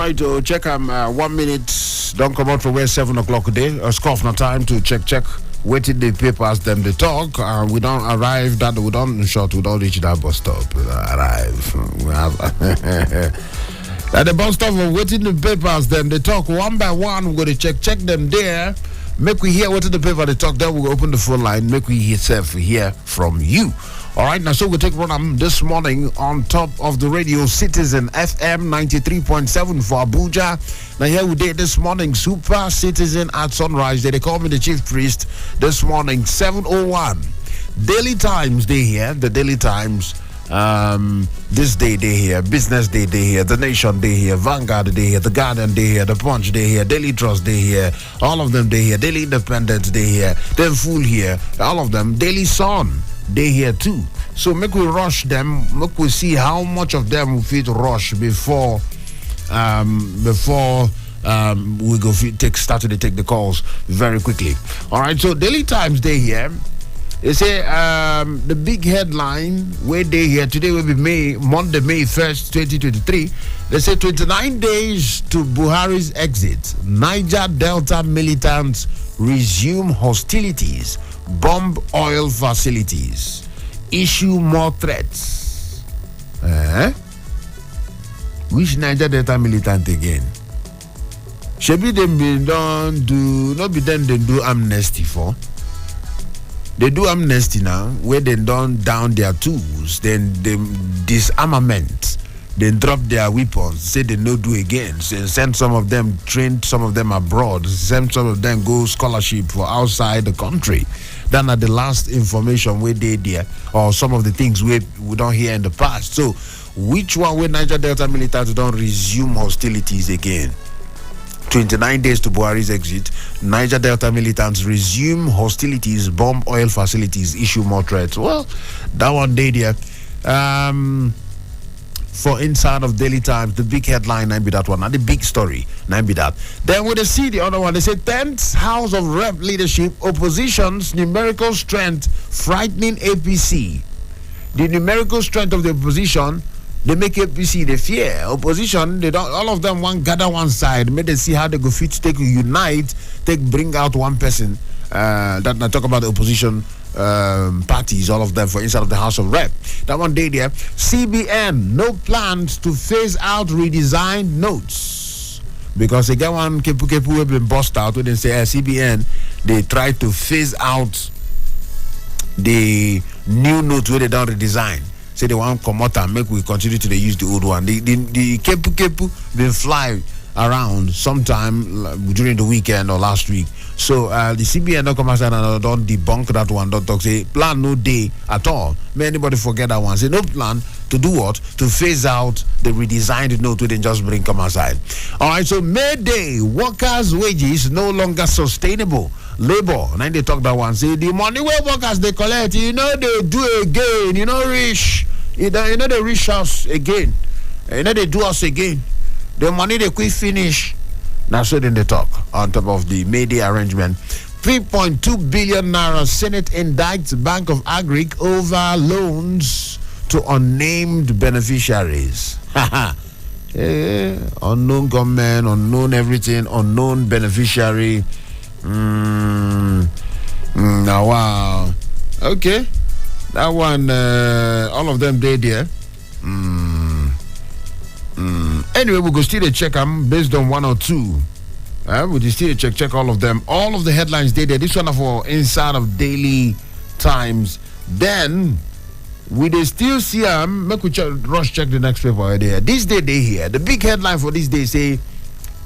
right, check 1 minute. Don't come out from where 7 o'clock today. Scoff no time to check. Waiting the papers, them they talk. We don't arrive that we don't reach that bus stop. Arrive. We have at the bus stop, we're waiting the papers, then they talk one by one. We're going to check them there. Make we hear what in the paper they talk. Then we'll open the phone line. Make we hear from you. All right, now so we'll take run this morning on top of the radio Citizen FM 93.7 for Abuja. Now here we did this morning Super Citizen at sunrise. They call me the chief priest this morning 7:01. Daily Times they here. The Daily Times. This day they here, Business Day they here, The Nation they here, Vanguard they here, The Guardian they here, The Punch they here, Daily Trust they here, all of them they here, Daily Independent they here, then Fool here, all of them, Daily Sun they here too. So make we rush them, make we see how much of them we fit rush before we go start to take the calls very quickly. All right, so Daily Times they here. They say the big headline where they here today will be Monday, May 1st, 2023. They say 29 days to Buhari's exit. Niger Delta militants resume hostilities, bomb oil facilities, issue more threats. Which Niger Delta militant again? Should them be done do not be done they do amnesty for? They do amnesty now, where they don't down their tools, then they disarmament, then drop their weapons, say they no do again, so send some of them, train some of them abroad, send some of them go scholarship for outside the country. Then at the last information where they there, or some of the things we don't hear in the past. So which one where Niger Delta militants don't resume hostilities again? 29 days to Buhari's exit, Niger Delta militants resume hostilities, bomb oil facilities, issue more threats. Well, that one day there. For inside of Daily Times, the big headline, be that one, not the big story, be that. Then when they see the other one, they say 10th House of Rep leadership, opposition's numerical strength frightening APC. The numerical strength of the opposition, they make APC the fear. Opposition, they don't. All of them want gather one side. Make them see how they go fit to take unite, bring out one person. That I talk about the opposition parties, all of them for inside of the House of Rep. That one day there. CBN, no plans to phase out redesigned notes because they get one kepu have been bust out. When they say CBN, they try to phase out the new notes where they don't redesign. Say they want to come out and make we continue to use the old one. The kepu been fly around sometime during the weekend or last week. So the CBN don't come outside and don't debunk that one. Don't talk say plan no day at all. May anybody forget that one? Say no plan to do what? To phase out the redesigned note we didn't just bring come outside. All right. So May Day, workers' wages no longer sustainable. Labor, now they talk that one. Say the money where workers they collect, they do again. Rich. They reach us again. They do us again. The money they quick finish. Now so then they talk on top of the May Day arrangement. 3.2 billion naira Senate indicts Bank of Agric over loans to unnamed beneficiaries. Unknown government, unknown everything, unknown beneficiary. Now wow. Okay. That one all of them they there. Anyway, we'll go still check them based on one or two. We'll still check all of them. All of the headlines they there. This one for inside of Daily Times. Then we they still see make we rush check the next paper there. This day they here. The big headline for this day say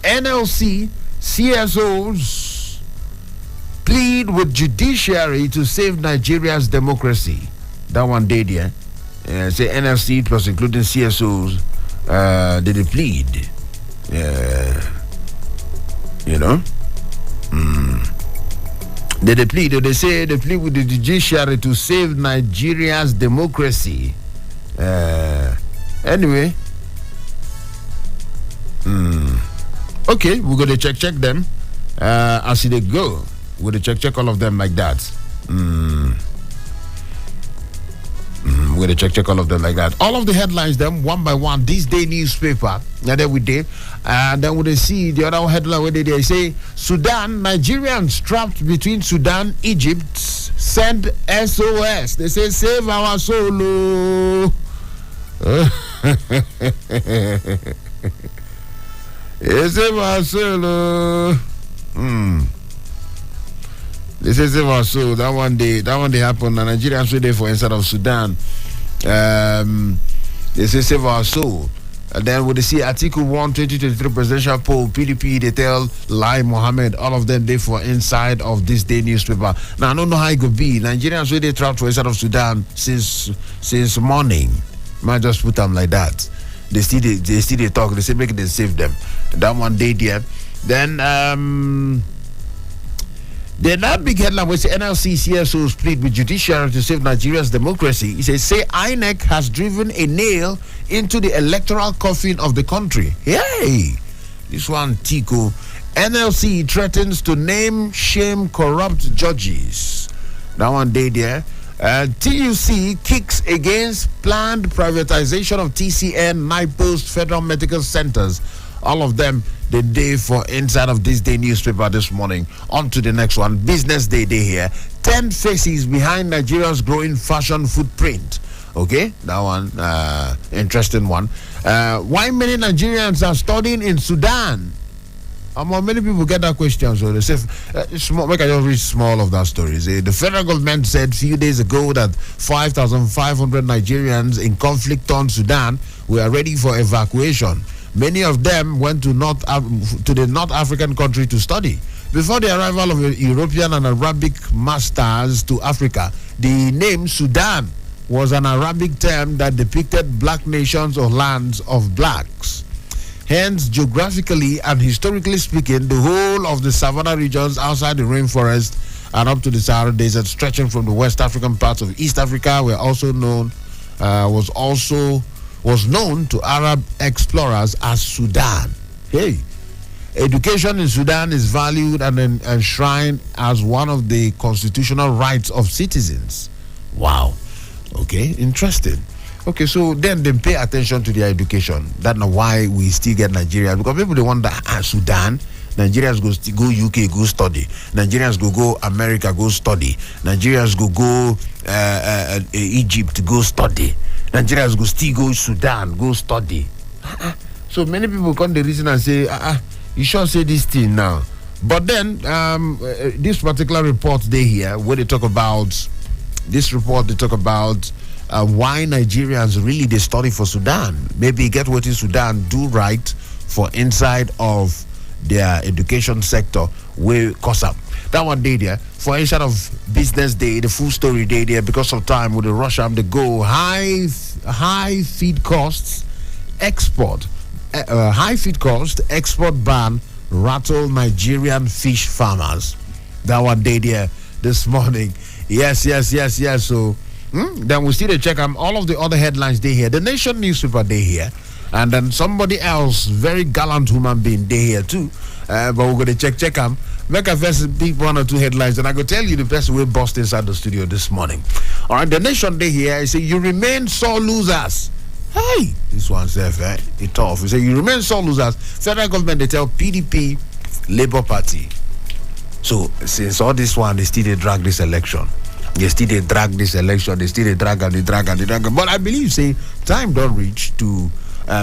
NLC CSOs plead with judiciary to save Nigeria's democracy. That one day there. Say NLC plus including CSOs. They plead. They plead. They say they plead with the judiciary to save Nigeria's democracy. Anyway. Okay, we're gonna check them. As they go. We're gonna check all of them like that. we're going to check all of them like that. All of the headlines, them one by one. This day newspaper, and then we did. And then we see the other headline where they say Sudan, Nigerians trapped between Sudan, Egypt, send SOS. They say save our soul. Save our soul. They say save our soul. That one day happened. And Nigerians were there for inside of Sudan. They say save our soul. And then when they see Article 1 2023 presidential poll, PDP, they tell Lai Mohammed, all of them they for inside of this day newspaper. Now I don't know how it could be. Nigerians were they trapped for inside of Sudan since morning. Might just put them like that. They still they talk. They say make they save them. That one day there. Then that big headline was NLC CSO split with judiciary to save Nigeria's democracy. It says, say INEC has driven a nail into the electoral coffin of the country. Hey, this one, Tico. NLC threatens to name, shame corrupt judges. That one day there. TUC kicks against planned privatization of TCN, NIPOS, Federal Medical Centers. All of them the day for inside of this day newspaper this morning. On to the next one. Business Day here. 10 faces behind Nigeria's growing fashion footprint. Okay, that one, interesting one. Why many Nigerians are studying in Sudan? Many people get that question, so they say, make I just read small of that story. The federal government said a few days ago that 5,500 Nigerians in conflict-torn Sudan were ready for evacuation. Many of them went to the North African country to study. Before the arrival of European and Arabic masters to Africa, the name Sudan was an Arabic term that depicted black nations or lands of blacks. Hence, geographically and historically speaking, the whole of the savanna regions outside the rainforest and up to the Sahara Desert, stretching from the West African parts of East Africa, was known to Arab explorers as Sudan. Hey, education in Sudan is valued and enshrined as one of the constitutional rights of citizens. Wow. Okay, interesting. Okay, so then they pay attention to their education. That's not why we still get Nigeria, because people they wonder, Sudan, Nigerians go UK, go study. Nigerians go America, go study. Nigerians go Egypt, go study. Nigerians go Sudan, go study. So many people come the reason and say, you should say this thing now. But then this particular report they here, where they talk about why Nigerians really they study for Sudan. Maybe get what in Sudan do right for inside of their education sector will cause up. That one day there for inside of Business Day, the full story day there because of time with the rush they go high feed costs export ban rattle Nigerian fish farmers. That one day there this morning. Yes. So then we see the check all of the other headlines they here. The Nation newspaper they here. And then somebody else, very gallant human being, they here too. But we're going to check them. Make a first big one or two headlines, and I go tell you the person will bust inside the studio this morning. All right, the Nation day here, I say, you remain sore losers. Hey, this one says, it's tough. You say, you remain sore losers. Federal government, they tell PDP, Labour Party. So, since all this one, they still drag this election. They still drag this election. They still drag. But I believe, say, time don't reach to...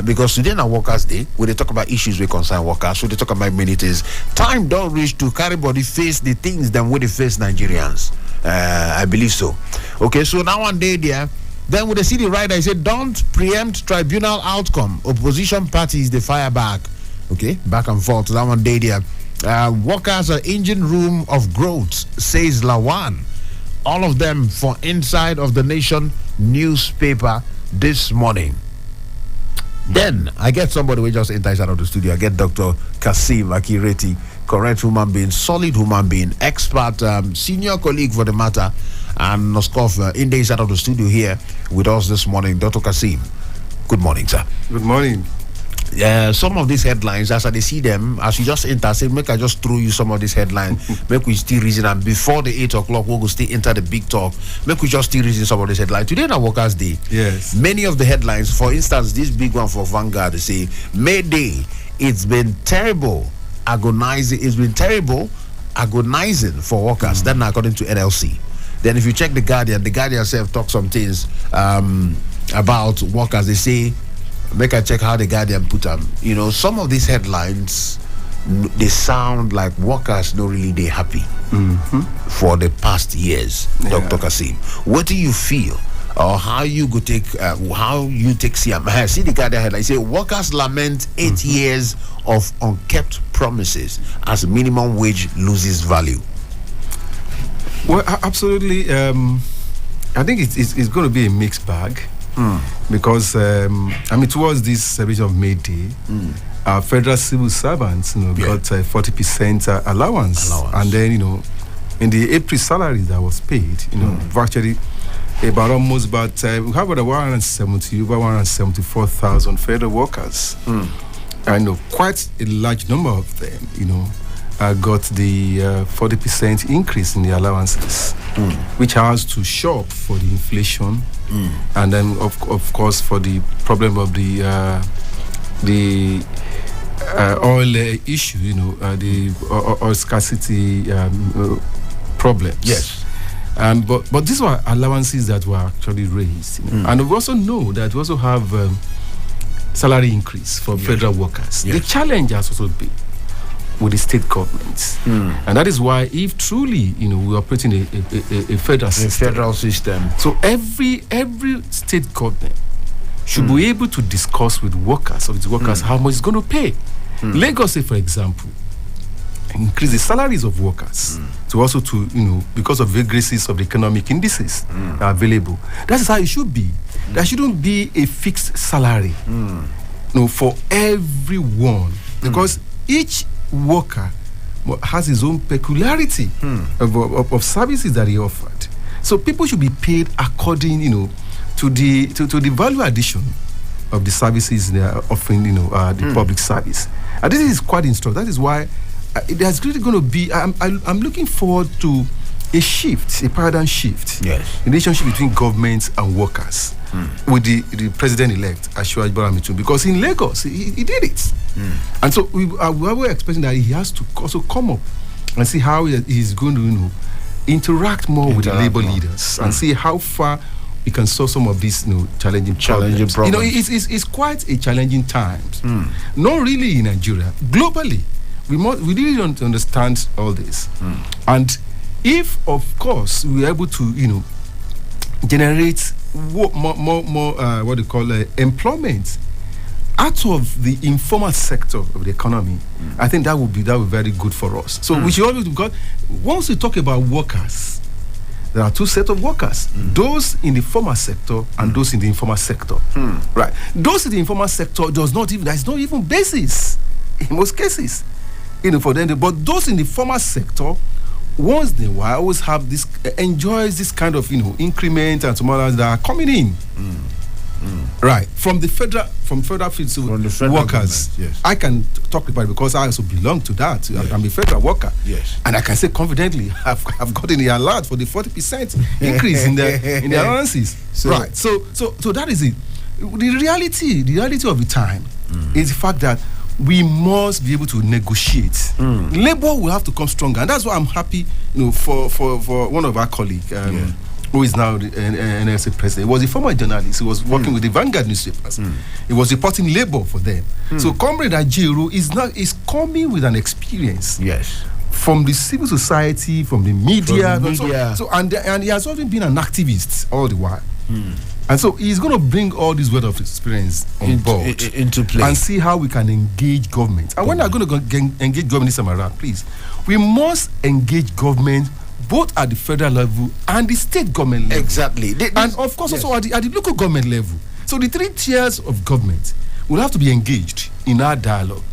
because today na Workers' Day, where they talk about issues with concern workers, so they talk about many things. Time don't reach to carry body face the things that we face Nigerians. I believe so. Okay, so now one day there, then with the city rider, I said, don't preempt tribunal outcome. Opposition parties, they fire back. Okay, back and forth. That one day there. Workers are engine room of growth, says Lawan. All of them for inside of the Nation newspaper this morning. Then I get somebody who just enters out of the studio. I get Dr. Kasim Akireti, correct human being, solid human being, expert, senior colleague for the matter, and Noskov in the inside of the studio here with us this morning. Dr. Kasim, good morning, sir. Good morning. some of these headlines, as I see them, as you just enter, say, make I just throw you some of these headlines, make we still reason, and before the 8 o'clock, we'll still enter the big talk, make we just still reason some of these headlines. Today, na Workers' Day. Yes. Many of the headlines, for instance, this big one for Vanguard, they say, May Day, it's been terrible, agonizing, agonizing for workers. That's according to NLC. Then if you check the Guardian itself talks some things about workers. They say, make I check how the Guardian put them. You know, some of these headlines, they sound like workers not really they happy for the past years. Dr. Kasim, what do you feel, or how you go take see the Guardian headline? Say workers lament 8 years of unkept promises as minimum wage loses value. Well, absolutely. I think it's going to be a mixed bag because towards this celebration of May Day, our federal civil servants, got 40% allowance, and then in the April salary that was paid, virtually about we have about 174,000 federal workers. I know quite a large number of them, got the 40% increase in the allowances, which has to shop for the inflation, and then of course for the problem of the oil issue, the oil scarcity problems. Yes. But these were allowances that were actually raised, and we also know that we also have salary increase for federal workers. The challenge has also been with the state governments, and that is why, if truly we operate in a federal system, so every state government should be able to discuss with workers how much it's going to pay. Lagos, say for example, increase the salaries of workers to also because of vagaries of the economic indices that are available. That is how it should be. There shouldn't be a fixed salary for everyone, because each worker has his own peculiarity of services that he offered. So people should be paid according, to the value addition of the services they are offering, the public service. And this is quite instructive. That is why there's really going to be. I'm looking forward to a shift, a paradigm shift, in the relationship between government and workers, with the president-elect Asiwaju Bola Tinubu, because in Lagos he did it, and so we were expecting that he has to also come up and see how he's going to interact more with the labor leaders and see how far we can solve some of these challenging problems. It's quite a challenging times. Not really in Nigeria, globally. We really don't understand all this, and if, of course, we are able to, generate more what they call employment out of the informal sector of the economy, I think that would be very good for us. So we should always, because once we talk about workers, there are two sets of workers: those in the formal sector and those in the informal sector. Right? Those in the informal sector there's not even basis in most cases, for them. But those in the formal sector, once in a while, always have this enjoys this kind of increment and some others that are coming in, right, from federal workers. Yes. I can talk about it because I also belong to that. Yes. I'm a federal worker, and I can say confidently I've gotten the alert for the 40% increase in the allowances. Right. So that is it. The reality of the time is the fact that we must be able to negotiate. Labor will have to come stronger, and that's why I'm happy, for one of our colleagues, who is now the NLC president. He was a former journalist. He was working with the Vanguard newspapers. He was reporting labor for them. So Comrade Ajiru is coming with an experience. Yes. From the civil society, from the media. And he has always been an activist all the while. And so he's going to bring all this wealth of experience on board into play and see how we can engage government. And when we're going to engage government this time around, please, we must engage government both at the federal level and the state government level. Exactly. And of course also at the local government level. So the three tiers of government will have to be engaged in our dialogue.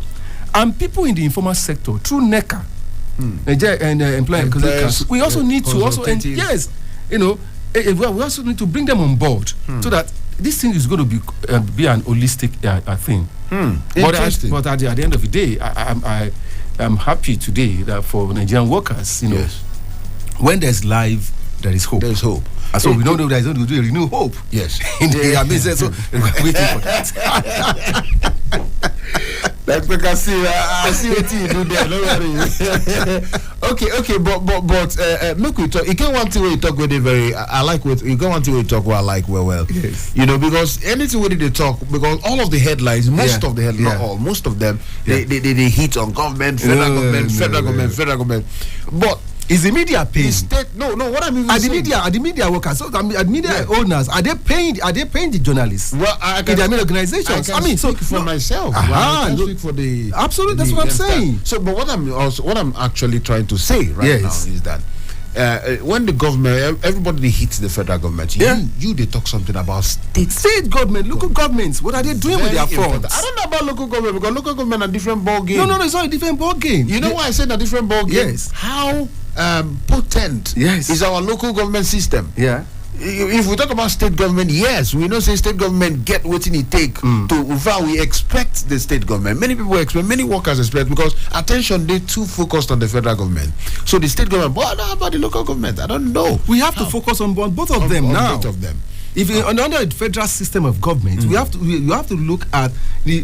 And people in the informal sector, through NECA, and Employment Council, we also need to we also need to bring them on board so that this thing is going to be an holistic thing. Interesting. But at the end of the day, I'm happy today that for Nigerian workers, you know, when there's life, there is hope. There's hope. And so we don't know that it's going to renew hope. Yes. In the business, so we're waiting for that. Like we can see, I see what you do there. Don't worry. okay, but make we talk. You can't want to talk with it very. I like what you can't want to talk. Well, I like well. Yes. You know, because anything with they talk, because all of the headlines, most of the headlines, not all, most of them, they hit on government, federal government, but. Is the media paying? No. What I mean, are the media workers? So are media owners? Are they paying the journalists? Well, in their main organizations. I mean, speak for myself. I can speak for the. Absolutely, that's what I'm saying. So, but what I'm actually trying to say now is that. When the government, everybody hits the federal government. You they talk something about state government, local governments. What are they doing with their funds? I don't know about local government because local government are different ball game. No, it's not a different ball game. You know why I said a different ball game? Yes. How potent is our local government system? Yeah. If we talk about state government, yes, we know say state government get what it take to. In fact, we expect the state government. Many people expect, many workers expect, because attention they too focused on the federal government. So the state government, but how about the local government? I don't know. We have to focus on both of them now. Both of them. If under the federal system of government, you have to look at the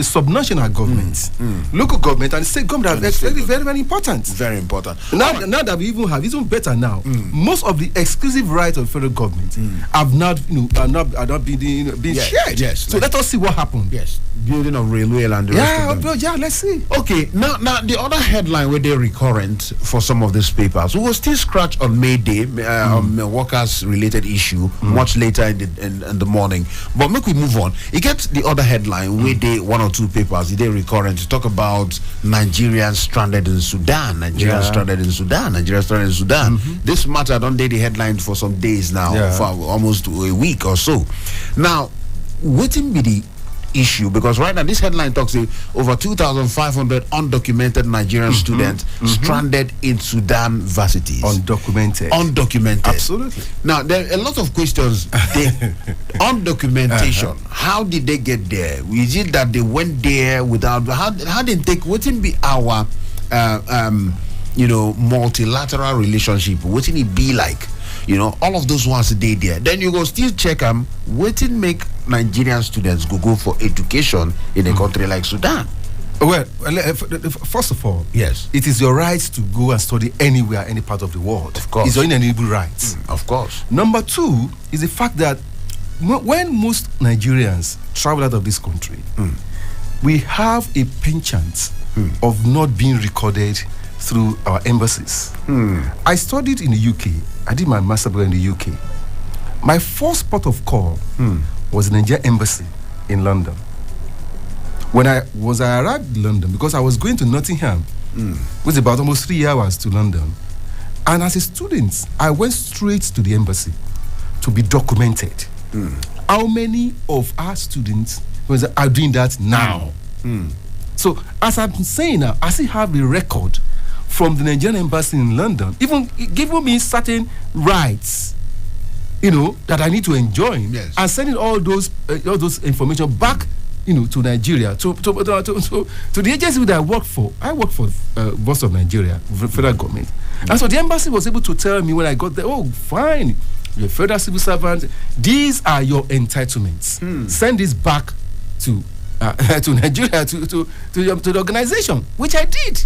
subnational government, local government, and state government. That's very, very important. Very important. Now that we even have, even better now, most of the exclusive rights of federal government have not, are not being shared. Yes. So let us see what happened. Yes. Building of railway and the rest of them. Yeah. Let's see. Okay. Now the other headline where they're recurrent for some of these papers, we will still scratch on May Day on workers related issue. Much later in the morning, but make we move on. You get the other headline where they one or two papers they recurrent to talk about Nigerians stranded in Sudan. This matter don't date the headline for some days now, for almost a week or so. Now, waiting be the issue, because right now this headline talks over 2,500 undocumented Nigerian students stranded in Sudan varsities. Undocumented. Absolutely. Now there are a lot of questions. Undocumentation. How did they get there? Is it that they went there without? How did they take? Wouldn't be our multilateral relationship? Wouldn't it be like? All of those ones they there. Then you go still check them. Waiting make Nigerian students go for education in a country like Sudan. Well, first of all, yes, it is your right to go and study anywhere, any part of the world. Of course, it's your inalienable rights. Of course. Number two is the fact that when most Nigerians travel out of this country, we have a penchant of not being recorded through our embassies. I studied in the UK. I did my master's in the UK. My first port of call was the Nigerian embassy in London. When I arrived in London, because I was going to Nottingham, which is about almost 3 hours to London, and as a student, I went straight to the embassy to be documented. How many of our students are doing that now? So, as I'm saying now, I still have a record from the Nigerian embassy in London, even giving me certain rights, that I need to enjoy, and sending all those information back, to Nigeria, to the agency that I work for. I work for Voice of Nigeria, federal government, and so the embassy was able to tell me when I got there, oh, fine, you're a federal civil servant. These are your entitlements. Send this back to Nigeria to the organization, which I did.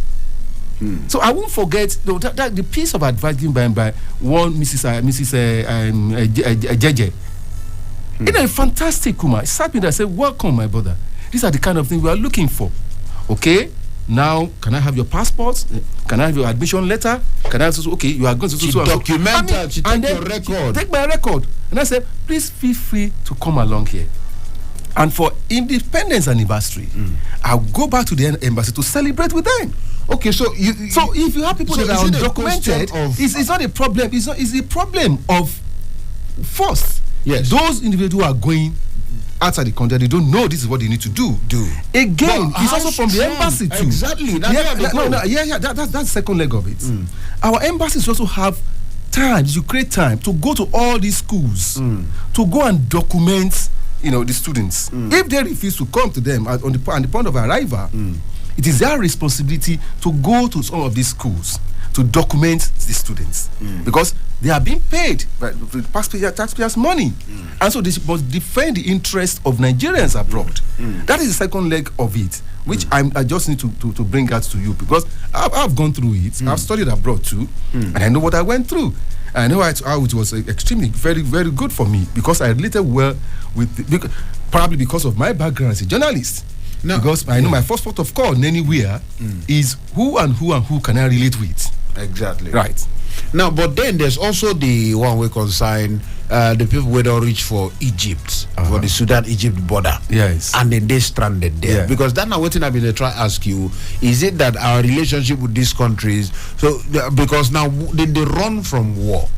So I won't forget that the piece of advice given by one Mrs. Jeje. A fantastic woman. It sat me there and said, welcome, my brother. These are the kind of things we are looking for. Okay, now can I have your passport? Can I have your admission letter? Can I have you are going to document that, she take your record. Take my record. And I said, please feel free to come along here. And for Independence anniversary, I'll go back to the embassy to celebrate with them. Okay, so if you have people that are undocumented, it's not a problem. It's a problem of first. Yes. Those individuals who are going outside the country, they don't know this is what they need to do. Again, it's also from the embassy too. Exactly. That's the second leg of it. Our embassies also have time, you should create time to go to all these schools to go and document, the students. If they refuse to come to them on the point of arrival, it is their responsibility to go to some of these schools to document the students, because they are being paid with taxpayers' money, and so they must defend the interest of Nigerians abroad. That is the second leg of it, which I just need to bring out to you, because I've gone through it. I've studied abroad too, and I know what I went through. I know how it was extremely, very, very good for me, because I related well with, probably because of my background as a journalist. No. Because I know my first port of call anywhere is who can I relate with. Exactly. Right. Now, but then there's also the one we consign the people who don't reach for Egypt, for the Sudan-Egypt border. Yes. And then they stranded there. Yeah. Because that's not what I've been trying to ask you. Is it that our relationship with these countries, so because now they run from war.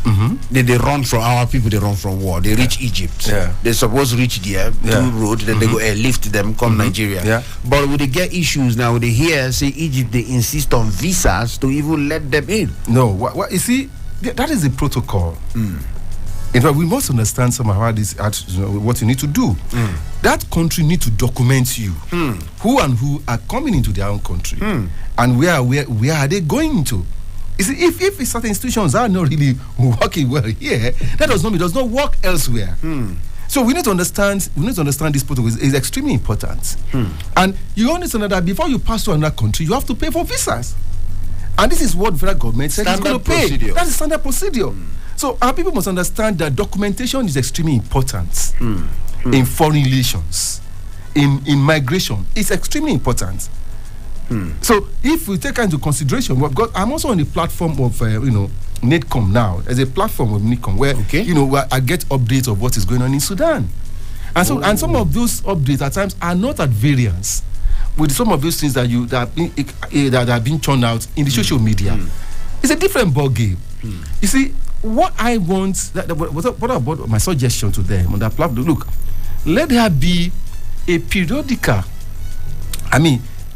Then they run from our people. They run from war. They reach Egypt. Yeah. They supposed to reach there through road. Then they go lift them, come Nigeria. Yeah. But when they get issues now, they hear say Egypt. They insist on visas to even let them in. No, what you see, that is the protocol. In fact, we must understand somehow how this, what you need to do. That country need to document you, who are coming into their own country, and where are they going to. You see, if certain institutions are not really working well here, that does not work elsewhere. So we need to understand this protocol is extremely important. And you understand that before you pass to another country, you have to pay for visas. And this is what the federal government said it's going to pay. That's the standard procedure. So our people must understand that documentation is extremely important in foreign relations, in migration. It's extremely important. So if we take into consideration, I'm also on the platform of NIDCOM now. There's a platform of NIDCOM where where I get updates of what is going on in Sudan, and some of those updates at times are not at variance with some of those things that have been churned out in the social media. It's a different ball game. You see, what I want, what about my suggestion to them on that platform? Look, let there be a periodical,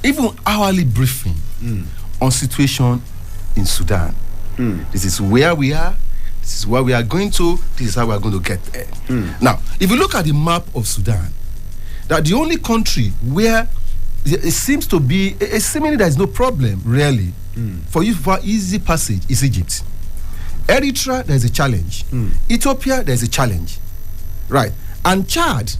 even hourly briefing on situation in Sudan. This is where we are. This is where we are going to. This is how we are going to get there. Now, if you look at the map of Sudan, that the only country where it seems to be seemingly there is no problem really for easy passage is Egypt. Eritrea, there is a challenge. Ethiopia, there is a challenge, right? And Chad,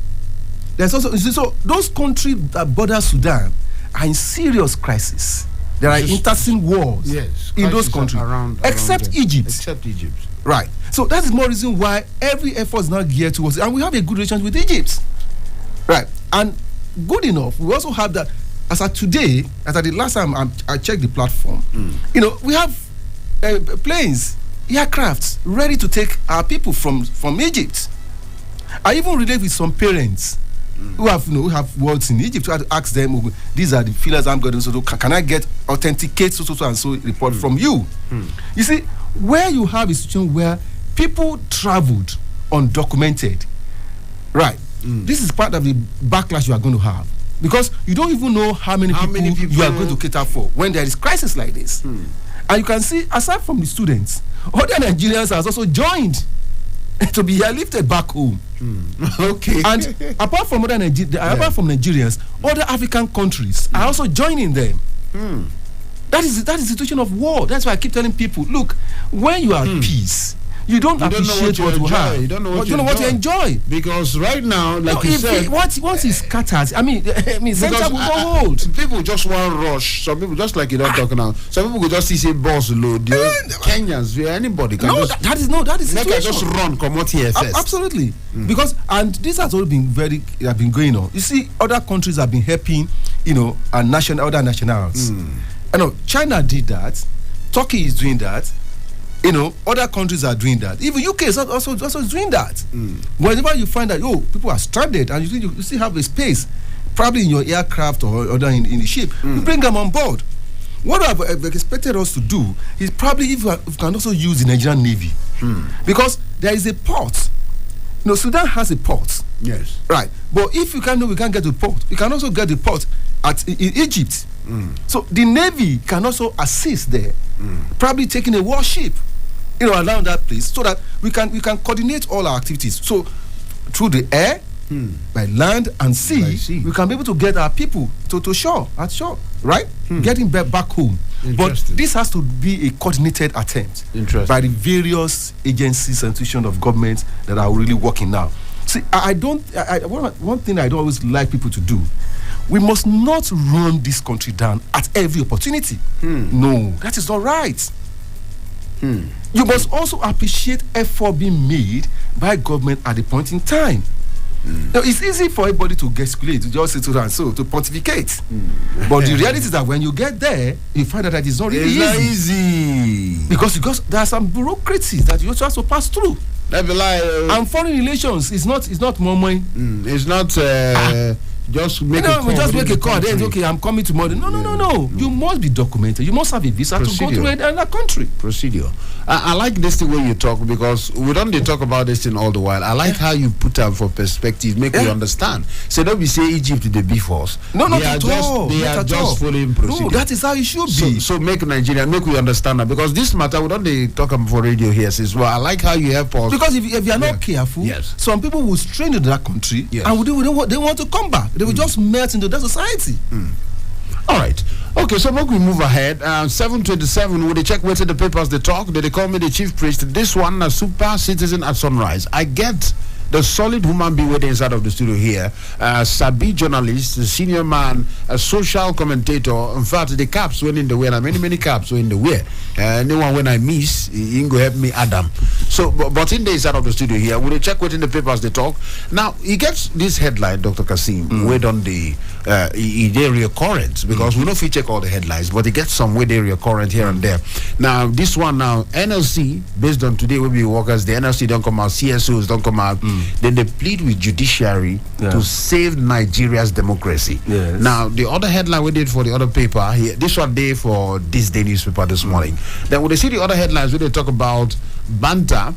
there's also so those countries that border Sudan are in serious crisis. There are intestine wars in those countries, except Egypt. Except Egypt. Right. So that is more reason why every effort is now geared towards it. And we have a good relationship with Egypt. Right. And good enough, we also have that, as at today, as at the last time I checked the platform, we have planes, aircrafts ready to take our people from Egypt. I even relate with some parents who have words in Egypt. I had to ask them, these are the feelers I'm going to do. Can I get authenticate so and so report from you? You see, where you have a situation where people traveled undocumented, right? This is part of the backlash you are going to have, because you don't even know how many people you are going to cater for when there is crisis like this. And you can see, aside from the students, other Nigerians have also joined to be airlifted back home. Okay. And apart from apart from Nigerians, other African countries are also joining them. That is the situation of war. That's why I keep telling people, look, when you are at peace, you don't appreciate what you have. You don't know what you enjoy. Because right now, like you said, once it scatters, center will go hold. People just want to rush. Some people, just like you're not talking now, some people could just see boss load. Kenyans, anybody can that is they can just run, come out here first. Absolutely. Because, and this has always been have been going on. You see, other countries have been helping, other nationals. China did that. Turkey is doing that. Other countries are doing that. Even UK is also doing that. Whenever you find that, people are stranded and you still have a space, probably in your aircraft or in the ship, you bring them on board. What I've expected us to do is probably if we can also use the Nigerian Navy. Because there is a port. Sudan has a port. Yes. Right. But if we can't get the port, we can also get the port in Egypt. So the Navy can also assist there, probably taking a warship around that place, so that we can coordinate all our activities. So through the air, by land and sea, we can be able to get our people to shore, right? Getting back home. But this has to be a coordinated attempt by the various agencies and institutions of government that are really working now. See, one thing I don't always like people to do, we must not run this country down at every opportunity. No, that is not right. You must also appreciate effort being made by government at the point in time. Now, it's easy for everybody to gesticulate, to just sit and so to pontificate. But the reality is that when you get there, you find out that it's not really easy. Because there are some bureaucracies that you also have to pass through. And foreign relations is not more money. It's not just make a call. We just make a call. Then okay, I'm coming tomorrow. No. You must be documented. You must have a visa to go to another country. Procedure. I like this the way you talk, because we don't talk about this thing all the while. I like how you put them for perspective, make we understand. So don't be say Egypt the B-Force. No, not at all. They are just following procedure. No, that is how it should be. So make Nigeria, make we understand that, because this matter we don't talk about for radio here as well. I like how you help us. Because if you are not careful, some people will strain into that country and they want to come back. They will just melt into that society. All right. Okay, so make we move ahead. 7:27, would they check what's in the papers they talk? They call me the chief priest. This one, a super citizen at sunrise. I get the solid human being waiting inside of the studio here. Sabi journalist, a senior man, a social commentator. In fact, the caps went in the way, and many caps were in the way. Anyone when I miss, he can go help me, Adam. So, but in the inside of the studio here, would they check what in the papers they talk? Now, he gets this headline, Dr. Kasim, wait on the they reoccurrence, because we know if we check all the headlines, but he gets some way they reoccurrent here and there. Now, this one now, NLC, based on today will be workers, the NLC don't come out, CSOs don't come out. Then they plead with judiciary to save Nigeria's democracy. Now, the other headline we did for the other paper here, this one day for this day newspaper this morning. Then when they see the other headlines where they talk about banter,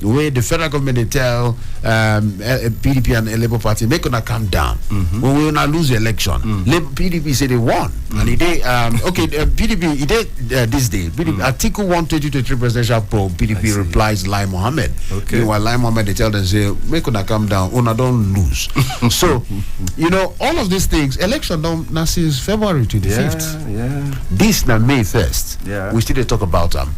where the federal government they tell PDP and Labour Party make gonna calm down. When we gonna lose the election, PDP say they won, and they PDP it did this day. PDP, Article 122 presidential probe. PDP replies Lai Mohammed. Meanwhile, Lai Mohammed they tell them say make gonna calm down, una don't lose. So all of these things, election don't now since February 25th. This now May 1st. We still dey talk about them.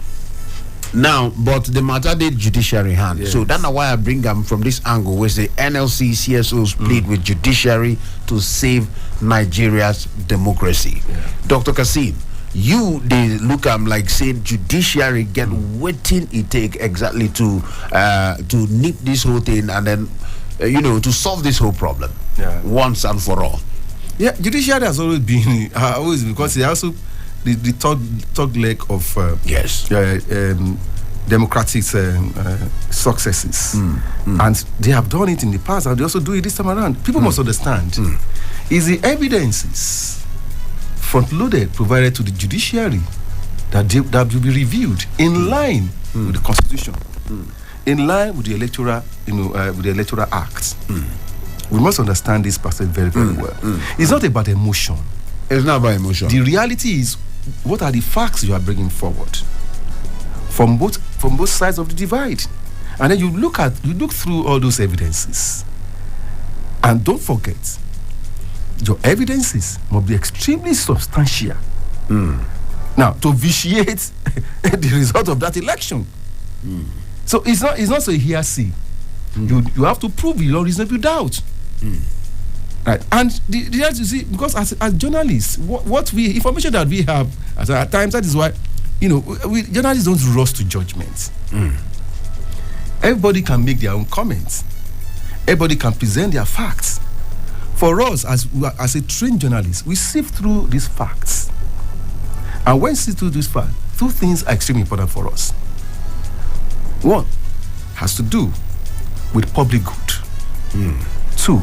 Now, but the matter did judiciary hand. So that's why I bring them from this angle, where the NLC CSOs plead with judiciary to save Nigeria's democracy. Dr. Kasim, they look like saying judiciary get waiting it take exactly to nip this whole thing and then to solve this whole problem once and for all. Judiciary has always been because they also the third leg of democratic successes, and they have done it in the past, and they also do it this time around. People must understand is the evidences front-loaded provided to the judiciary that will be reviewed in line with the Constitution, in line with the electoral act. We must understand this person very well. It's not about emotion. It's not about emotion. The reality is, what are the facts you are bringing forward from both sides of the divide, and then you look through all those evidences, and don't forget, your evidences must be extremely substantial. Now, to vitiate the result of that election, so it's not so hearsay. You have to prove your reasonable doubt. Right, and the you see, because as journalists, what information that we have at times, that is why journalists don't rush to judgment. Everybody can make their own comments. Everybody can present their facts. For us, as a trained journalist, we sift through these facts, and when we sift through these facts, two things are extremely important for us. One has to do with public good. Two,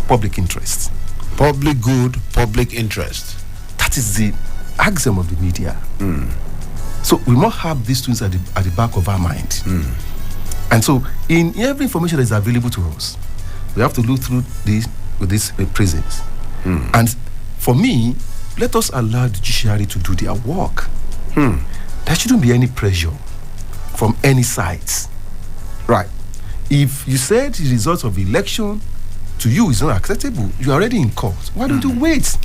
public interest. Public good, public interest. That is the axiom of the media. So we must have these things at the back of our mind. And so in every information that is available to us, we have to look through this with this presence. And for me, let us allow the judiciary to do their work. There shouldn't be any pressure from any sides. Right. If you said the results of the election to you is not acceptable, you are already in court. Why don't you wait?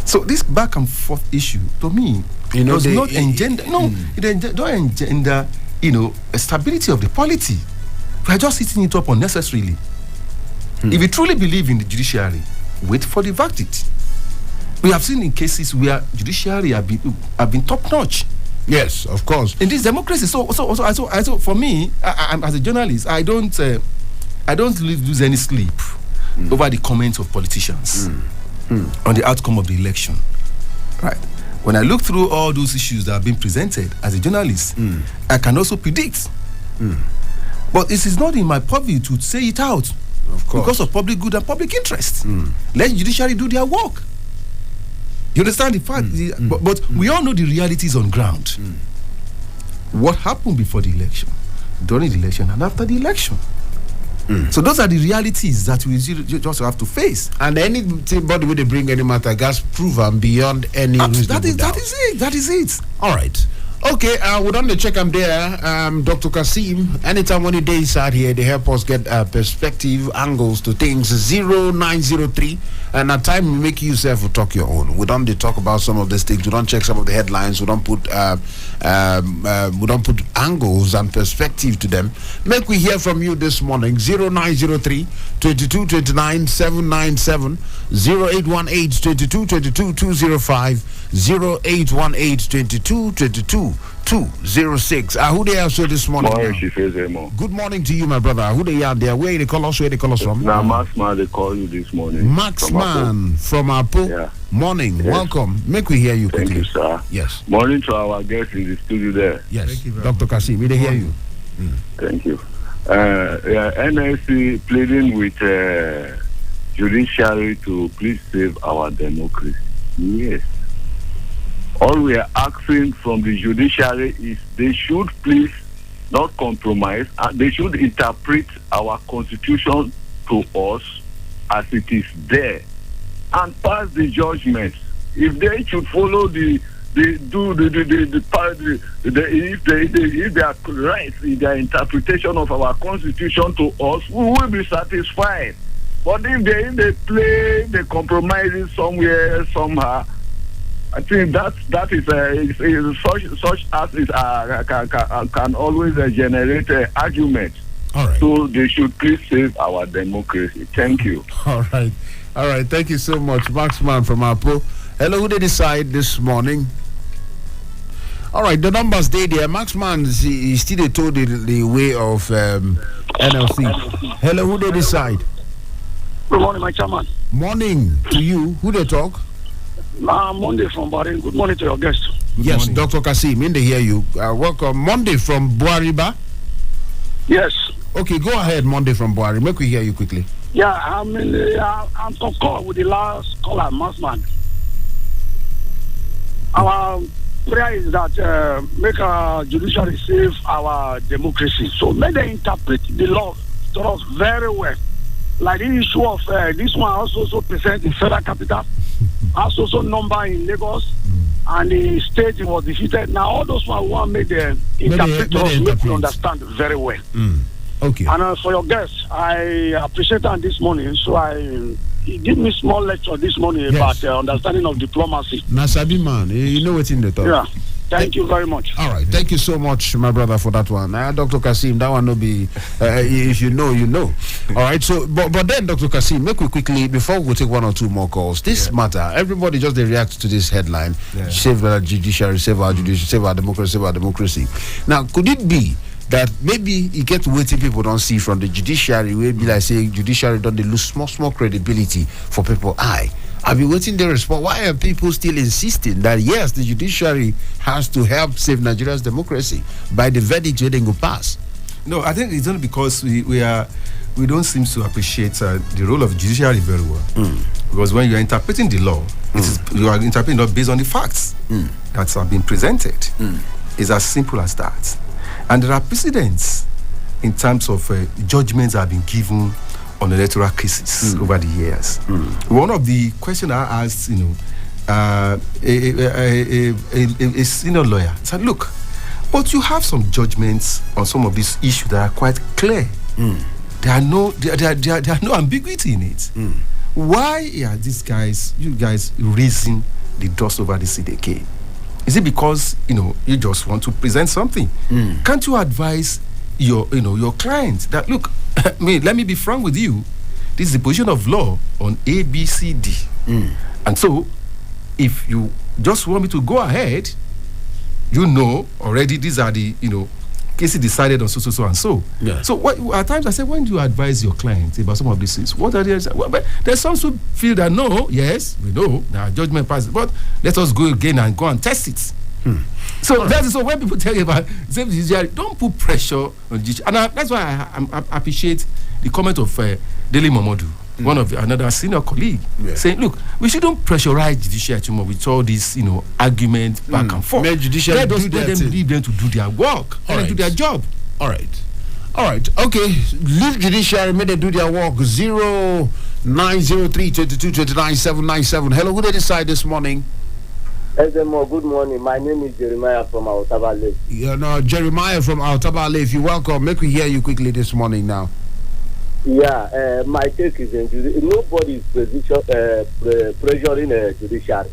So this back and forth issue, to me, does not engender. It don't engender, a stability of the polity. We are just hitting it up unnecessarily. If you truly believe in the judiciary, wait for the verdict. We have seen in cases where judiciary have been top notch. Yes, of course. In this democracy, so for me, I'm as a journalist, I don't lose any sleep over the comments of politicians on the outcome of the election. Right. When I look through all those issues that have been presented as a journalist, I can also predict. But it is not in my purview to say it out, of course, because of public good and public interest. Let the judiciary do their work. You understand the fact? But we all know the realities on ground. What happened before the election, during the election, and after the election. So those are the realities that we just have to face. And anybody will bring any matter gas proven beyond any reasonable doubt. That is it. All right. Okay, we're on the check. I'm there. Dr. Kasim, anytime when you day inside here, they help us get perspective, angles to things. 0903. And at time you make yourself talk your own. We don't talk about some of these things. We don't check some of the headlines. We don't put angles and perspective to them. Make we hear from you this morning. 0903 22 29 797 0818 22 22 205 0818 22 22 206. Who they are so this morning? Ezemmuo. Good morning to you, my brother. Who they are there? Where they call us? Where they call us from? Now, Maxman, they call you this morning. Maxman from Apo. Yeah. Morning. Yes. Welcome. Make we hear you quickly. Thank you, sir. Yes. Morning to our guest in the studio there. Yes. Dr. Kasim, we hear you. Thank you. NSC pleading with judiciary to please save our democracy. Yes. All we are asking from the judiciary is they should please not compromise. They should interpret our constitution to us as it is there and pass the judgment. If they should follow if they are right in their interpretation of our constitution to us, we will be satisfied. But if they compromise somewhere somehow, I think that is such as it can always generate argument. All right. So they should please save our democracy. Thank you. All right. Thank you so much, Maxman from Apo. Hello, who they decide this morning? All right, the numbers they there. Maxman he still told the way of NLC. Hello, who they decide? Good morning, my chairman. Morning to you. Who they talk? Monday from Bahrain. Good morning to your guest. Yes, morning. Dr. Kasim, in the hear you. Welcome. Monday from Buariba. Yes. Okay, go ahead, Monday from Buari. Make we hear you quickly. Yeah, I'm on call with the last caller, Masman. Our prayer is that make our judiciary save our democracy. So may they interpret the law to us very well. Like the issue of this one also present in federal capital, also number in Lagos, and the state was defeated. Now all those one want make the interpreters make you understand very well. Okay. And for your guests, I appreciate that this morning. So he gave me small lecture this morning about understanding of diplomacy. Nasabi man, you know what's in the talk. Yeah. Thank you very much. All right. Thank you so much, my brother, for that one. Dr. Kasim, that one will be, if you know, you know. All right. So, but then, Dr. Kasim, make we quickly, before we take one or two more calls, this matter, everybody just they react to this headline, save our judiciary, save our judiciary, save our democracy. Now, could it be that maybe you get waiting people don't see from the judiciary, where be like say judiciary don't they lose small credibility for people? I've been waiting their response. Why are people still insisting that yes, the judiciary has to help save Nigeria's democracy by the verdict they go pass? No, I think it's only because we don't seem to appreciate the role of judiciary very well. Because when you are interpreting the law, you are interpreting it based on the facts that have been presented. It's as simple as that. And there are precedents in terms of judgments that have been given on electoral cases over the years. One of the questions I asked, a senior lawyer, said, look, But you have some judgments on some of these issues that are quite clear. There are no ambiguity in it. Why are you guys raising the dust over the CDK? Is it because you just want to present something? Can't you advise your clients that, look, let me be frank with you. This is the position of law on A, B, C, D. And so, if you just want me to go ahead, already these are the cases decided on so and so. Yeah. So at times I say, when do you advise your clients about some of these things? What are they? But there's some who feel that no, yes, we know our judgment passes, but let us go again and go and test it. So so when people tell you about same judiciary, don't put pressure on judiciary. And that's why I appreciate the comment of Dele Momodu, one of another senior colleague, saying, look, we shouldn't pressurize judiciary too much with all this, argument back and forth. Let them leave them to do their work. Let them do their job. All right. Okay. Leave judiciary, may they do their work. 0903 22 29 797. Hello, who did decide this morning? Ezemmuo, good morning. My name is Jeremiah from Aotaba Lake. Jeremiah from Aotaba Lake. You're welcome. Make me hear you quickly this morning now. Yeah, my take is nobody is pressuring judiciary.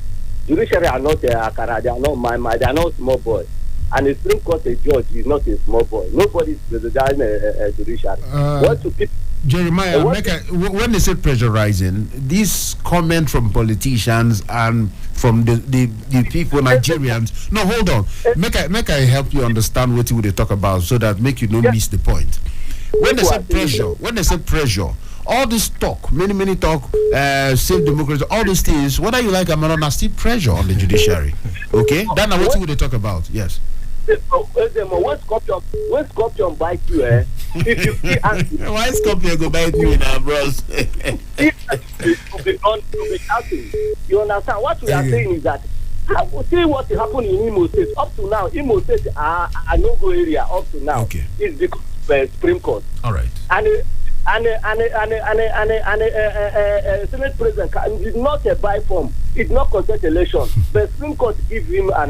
Judiciary are not Akara, they are not my, they are not small boy. And the Supreme Court judge is not a small boy. Nobody is pressuring judiciary. What to keep Jeremiah, when they say pressurizing, this comment from politicians and from the people, Nigerians. No, hold on. Make I help you understand what they talk about so that make you don't miss the point. When they say pressure, all this talk, many talk, save democracy, all these things, whether you like them or not, still pressure on the judiciary. Okay? That's what they talk about. Yes. When Scorpion bite you, if you see angry, why Scorpion go bite you now, bros? You understand? What we are saying is that see what happened in Imo State. Up to now, Imo State are no-go area. Up to now, is because of the Supreme Court. All right. And Senate President did not buy form. It did not contest election. The Supreme Court give him an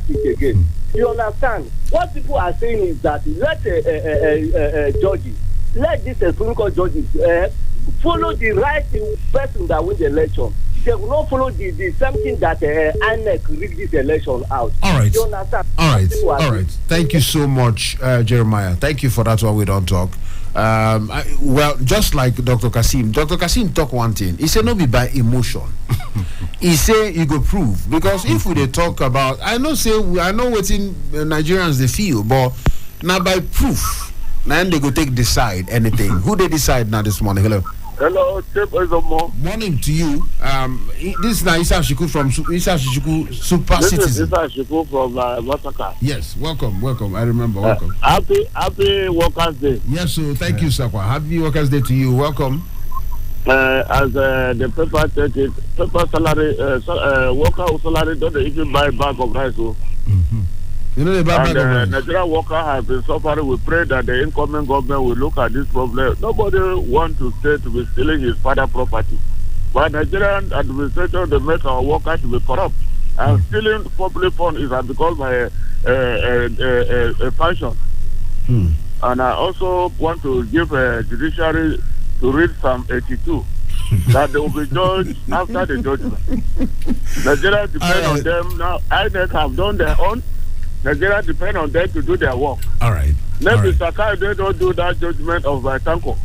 speech again. You understand? What people are saying is that let judges, let these Supreme Court judges follow the right person that wins the election. They will not follow the same thing that INEC rigged this election out. All right. You understand? All right. Thank you so much, Jeremiah. Thank you for that one. We don't talk. Well, just like Dr. Kasim talk one thing. He said no be by emotion. He say you go prove, because if we talk about, I know what in Nigerians they feel, but now by proof, now they go decide anything. Who they decide now this morning? Hello, Chief Ezemmuo. Morning to you. This is Isa Shiku from Isa Shiku Super Citizen. This is Isa Shiku from Wasaka. Yes, welcome. I remember. Welcome. Happy Workers' Day. Yes, so thank you, Sakwa. Happy Workers' Day to you. Welcome. As the paper said, paper salary, worker salary don't even buy bag of rice. You know the Nigerian worker has been suffering. We pray that the incoming government will look at this problem. Nobody wants to stay to be stealing his father's property. But Nigerian administration, they make our workers to be corrupt. And stealing public funds is because of a fashion. And I also want to give a judiciary to read Psalm 82. That they will be judged after the judgment. Nigeria depend on them now. INEC have done their own. Nigeria depend on them to do their work. All right. Maybe Sakai, they don't do that judgment of Tanko.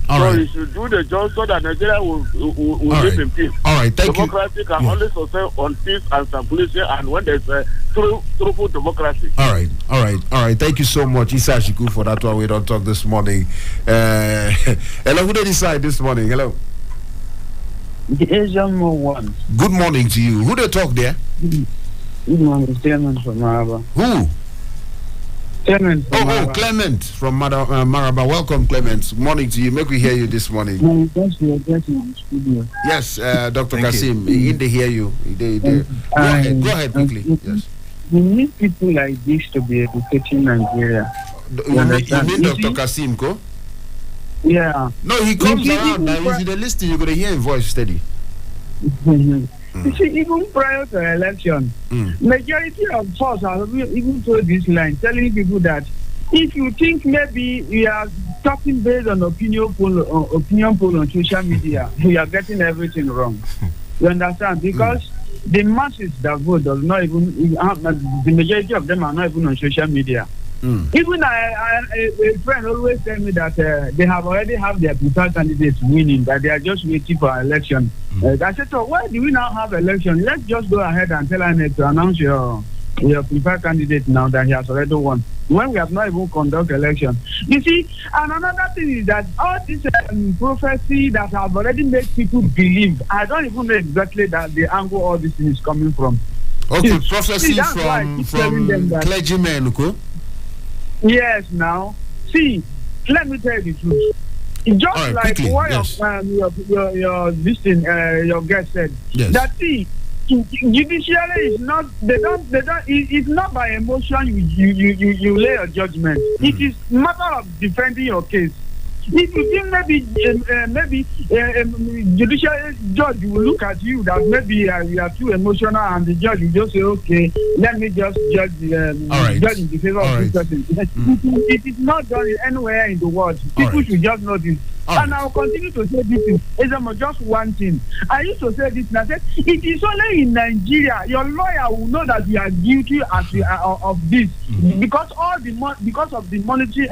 He should do the job so that Nigeria will live in peace. All right, thank democracy you. Can only sustain on peace and stability, and when there's a truthful democracy. All right. Thank you so much, Isa Shiku, for that one. We don't talk this morning. Hello, who did decide this morning? Hello. The Ezemmuo one. Good morning to you. Who they talk there? Good morning, Clement from Maraba. Who? Clement from Maraba. Clement from Maraba. Welcome, Clement. Morning to you. Make we hear you this morning. Thanks for your blessing in the studio. Yes, Dr. Kasim. They hear you. Go ahead quickly. Yes. We need people like this to be educating Nigeria. You mean Dr. Kasim, ko? Yeah. No, he comes around. Now, if you listen, you're going to hear his voice steady. You see, even prior to election, majority of us have even told this line, telling people that if you think maybe we are talking based on opinion poll on social media, we are getting everything wrong. You understand? Because the masses that vote does not even, the majority of them are not even on social media. Even a friend always tell me that they have already have their preferred candidates winning, that they are just waiting for election. I said, so why do we now have election? Let's just go ahead and tell INEC to announce your preferred candidate now that he has already won, when we have not even conducted election. You see, and another thing is that all this prophecy that have already made people believe, I don't even know exactly that the angle all this thing is coming from. Okay, prophecy from clergymen, okay? Yes, now. See, let me tell you the truth. Just right, like what your guest said, that see, judiciary is not, it's not by emotion you lay a judgment. It is matter of defending your case. If you think maybe judicial judge will look at you that maybe you are too emotional, and the judge will just say, okay, let me just judge judge in the favor of this person. It is not done anywhere in the world. People should just know this. And I will continue to say this thing. Ezemmuo, just one thing. I used to say this, and I said, it is only in Nigeria your lawyer will know that you are guilty of this, because because of the monetary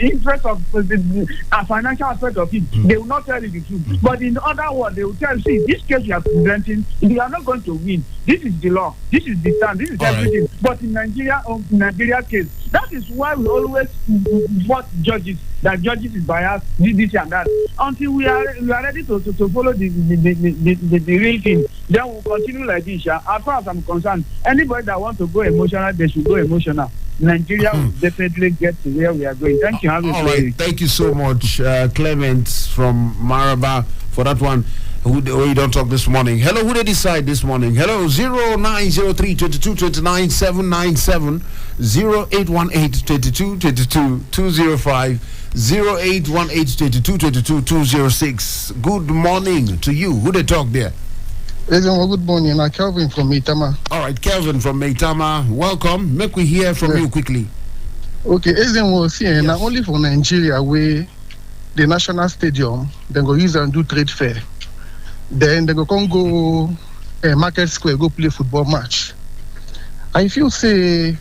interest of the financial aspect of it. They will not tell you the truth. But in other words, they will tell you, see, this case you are presenting, you are not going to win. This is the law. This is the stand. This is everything. But in Nigeria case, that is why we always vote judges. That judges is biased, this and that. Until we are ready to follow the real thing, then we'll continue like this. As far as I'm concerned, anybody that wants to go emotional, they should go emotional. Nigeria will definitely get to where we are going. Thank you. All right. Thank you so much, Clement from Maraba, for that one. Who you don't talk this morning? Hello, who they decide this morning? Hello, 0903 22 29 797 0818 22 22 205 0818 22 22 206. Good morning to you. Who they talk there? Ezemmuo, good morning. I'm Kelvin from Maitama. All right, Kelvin from Maitama. Welcome. Make we hear from you quickly. Okay, Ezemmuo, see, not only for Nigeria, where the national stadium, they go use and do trade fair. Then they go Market Square, go play football match. I feel say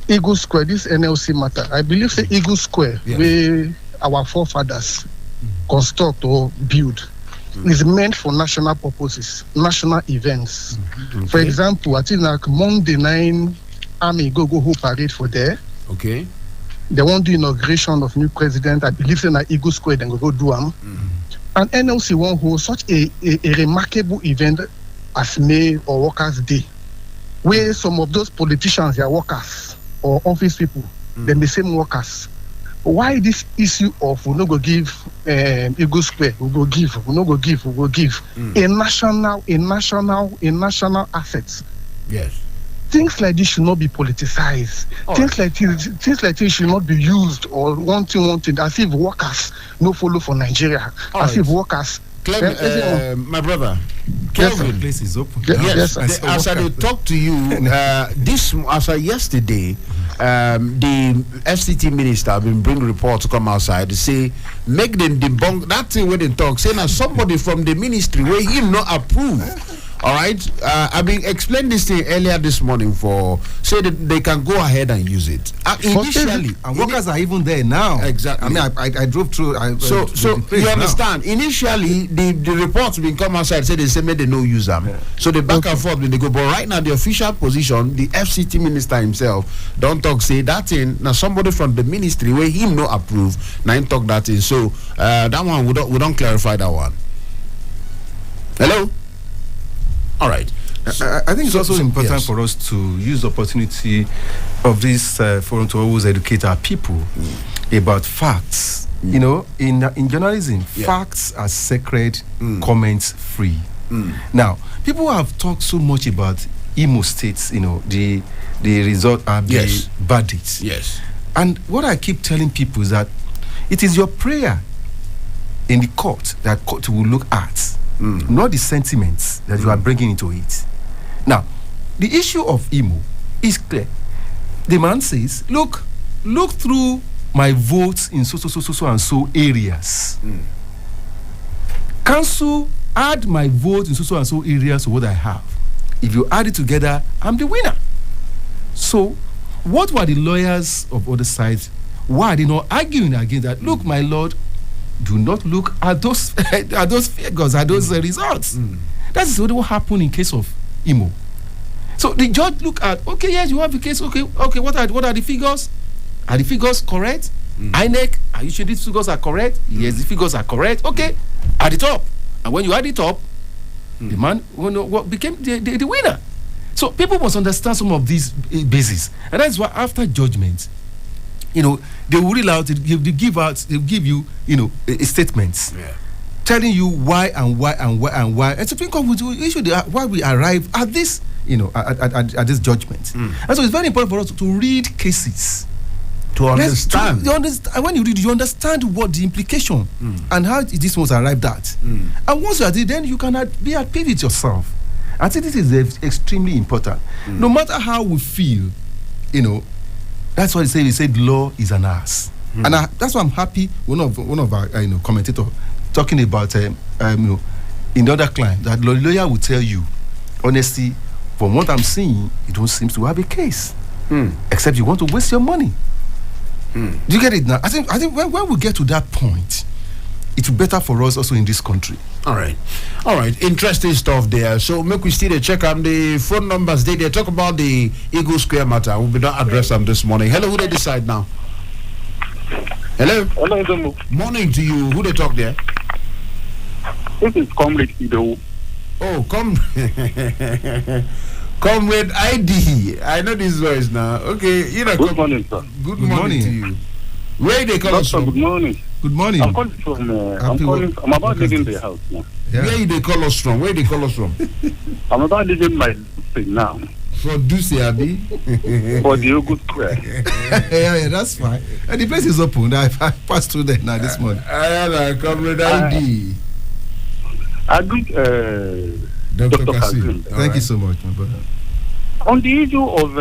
Eagle Square, this NLC matter, I believe say Eagle Square, where our forefathers construct or build, is meant for national purposes, national events. For example, I think like Monday 9 Army go hold parade for there. Okay. They want the inauguration of new president. I believe in Eagle Square, then go do them. And NLC won't hold such a remarkable event as May or Workers' Day, where some of those politicians, they are workers or office people, then the same workers. Why this issue of we no go give Eagle Square, we go give a national asset? Yes. Things like this should not be politicized. Things like this should not be used or one thing as if workers no follow for Nigeria. If workers. My brother, Kelvin, the place is open. Yes. As I talk to you, yesterday, the FCT minister have been bringing reports to come outside to say, make them debunk that thing when they talk, saying that somebody from the ministry where him not approve. All right, I've been explaining this thing earlier this morning for say that they can go ahead and use it. Initially, and workers are even there now. Exactly. I mean, I drove through. So you understand? Now. Initially, the reports been come outside say they no use them. Yeah. So the back and forth when they go. But right now, the official position, the FCT minister himself don't talk say that thing. Now somebody from the ministry where him no approve. Now him talk that thing. So that one we don't clarify that one. Hello. All right. I think it's also important for us to use the opportunity of this forum to always educate our people about facts. You know, in journalism, facts are sacred, comments free. Now, people have talked so much about Imo States, you know, the result and the verdicts. Yes. And what I keep telling people is that it is your prayer in the court that court will look at not the sentiments that you are bringing into it. Now, the issue of Imo is clear. The man says, look through my votes in so areas. Council, add my vote in so areas to what I have. If you add it together, I'm the winner. So, what were the lawyers of other sides? Why are they not arguing against that? Look, my lord, do not look at those figures, at those results. That is what happened in case of Imo. So the judge look at, okay, yes, you have the case. Okay, what are the figures? Are the figures correct? INEC, are you sure these figures are correct? Yes, the figures are correct. Okay, at the top. And when you add it up, the man became the winner. So people must understand some of these bases. And that's why after judgment, they will rule out, they'll give you, statements. Telling you why and why and why and why. And Supreme Court will issue why we arrive at this, at this judgment. And so it's very important for us to read cases. To understand. When you read, you understand what the implication and how this was arrived at. And once you are there, then you can be at peace with yourself. I think this is extremely important. No matter how we feel, that's what he said law is an ass. And that's why I'm happy one of our commentators talking about in the other client that the lawyer will tell you, honestly, from what I'm seeing, you don't seem to have a case. Except you want to waste your money. Do you get it now? I think when we get to that point, it's better for us also in this country. All right. Interesting stuff there. So make we still check on the phone numbers. They talk about the Eagle Square matter. We will not address them this morning. Hello, who they decide now? Hello. Hello, Ezemmuo. Morning to you. Who they talk there? This is Comrade Ido. Oh, Comrade ID. I know this voice now. Okay, Good morning, sir. Good morning to you. Where they call us from? Good morning. Good morning. I'm calling from. I'm about leaving the house now. Yeah. Where they call us from? I'm about leaving my thing now. For Duce, Abi? For the Eagle Square. yeah, that's fine. And the place is open. I passed through there now this morning. Comrade ID. I greet Dr. Kazim. Thank you so much, my brother. On the issue of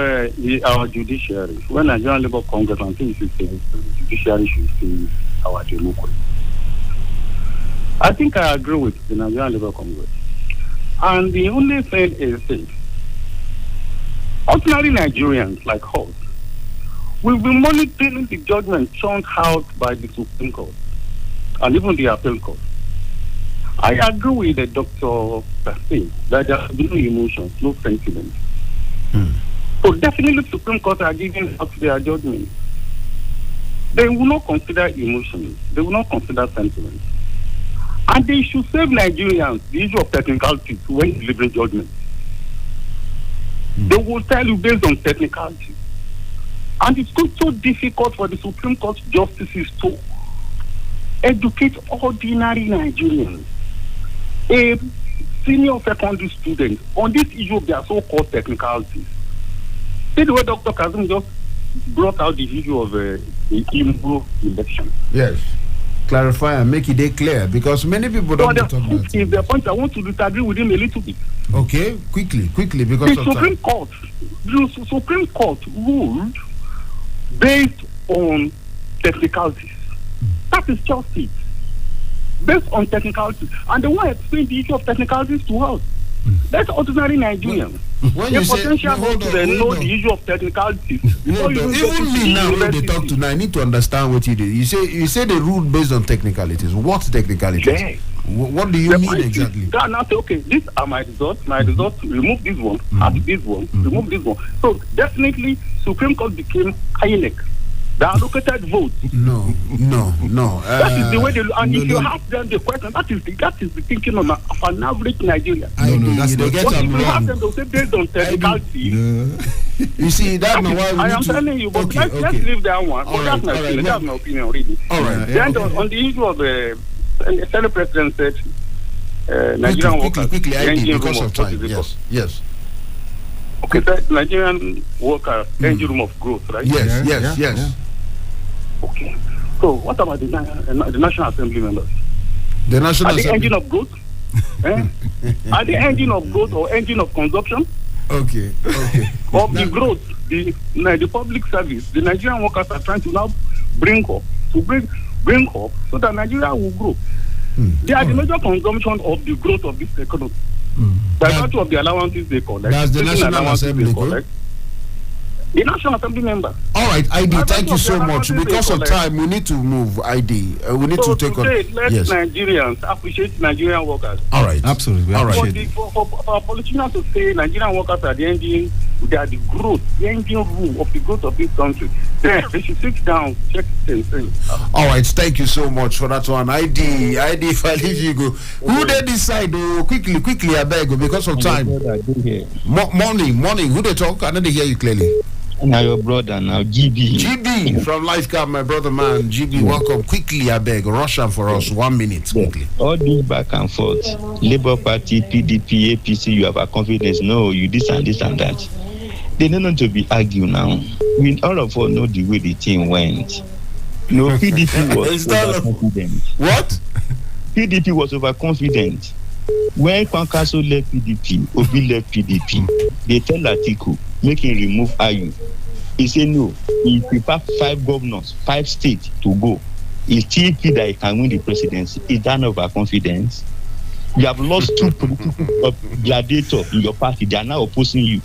our judiciary, when Nigerian Labour Congress and things the judiciary should save our democracy, I think I agree with the Nigerian Labour Congress. And the only thing is this: ordinary Nigerians like us will be monitoring the judgment churned out by the Supreme Court and even the Appeal Court. I agree with Dr. Kazim that there are no emotions, no sentiments. So definitely the Supreme Court are giving out their judgment. They will not consider emotions. They will not consider sentiments. And they should save Nigerians the issue of technicalities when delivering judgment. They will tell you based on technicalities. And it's so difficult for the Supreme Court justices to educate ordinary Nigerians, a senior secondary student, on this issue of their so-called technicalities. See the way Dr. Kazim just brought out the issue of the Imo election. Yes. Clarify and make it clear, because many people don't talk about it. Is the point I want to disagree with him a little bit. Okay, quickly, because the Supreme Court ruled based on technicalities. That is just it. Based on technicalities. And they want to explain the issue of technicalities to us. That's ordinary Nigerians. When you say, know the issue of technicalities. Even me now, when they talk to now, I need to understand what you did. You say the rule based on technicalities. What technicalities? Yeah. What do you mean exactly? Now say, okay, these are my results. My results, remove this one, add this one, remove this one. So definitely, Supreme Court became INEC. The allocated votes. No. That is the way they look. And if you ask them the question, that is the thinking of an average Nigerian. That's not But if you ask them, they'll say based on technicality. You see, that's not why I am telling you, but let's leave that one. That's my opinion. That's my opinion, really. All right. Then on the issue of the Senate President said, Nigerian workers. Quickly, because of time. Yes. Okay, Nigerian workers, engine room of growth, right? Yes. Okay. So what about the National Assembly members? The National Assembly. Assembly. Engine of growth? Are they engine of growth or engine of consumption? Okay. Of the growth, the public service, the Nigerian workers are trying to now bring up so that Nigeria will grow. They are the major consumption of the growth of this economy. The majority of the allowances they collect. That's the National Assembly. The National Assembly member. All right, ID, thank you so much. Because of time, we need to move, ID. We need to take on. Let Nigerians appreciate Nigerian workers. All right. Absolutely. All right. For politicians to say Nigerian workers are the engine, they are the growth, the engine room of the growth of this country, then they should sit down, check things. All right, thank you so much for that one. ID, if I leave you go. Who they decide? Quickly, I beg you, because of time. Morning. Who they talk? I didn't hear you clearly. Now your brother, now GB from Lifecam, my brother man. GB, welcome. Quickly, I beg. Rush on for us. 1 minute, quickly. All this back and forth. Labour Party, PDP, APC, you have a confidence. No, you this and that. They don't need to be argued now. All of us know the way the thing went. No, PDP was overconfident. What? PDP was overconfident. When Kwankaso left PDP, Obi left PDP, they tell Atiku, make him remove Ayu. He said no. He prepared 5 governors, 5 states to go. He still feel that he can win the presidency. Is that not overconfidence? You have lost 2 political gladiators in your party. They are now opposing you.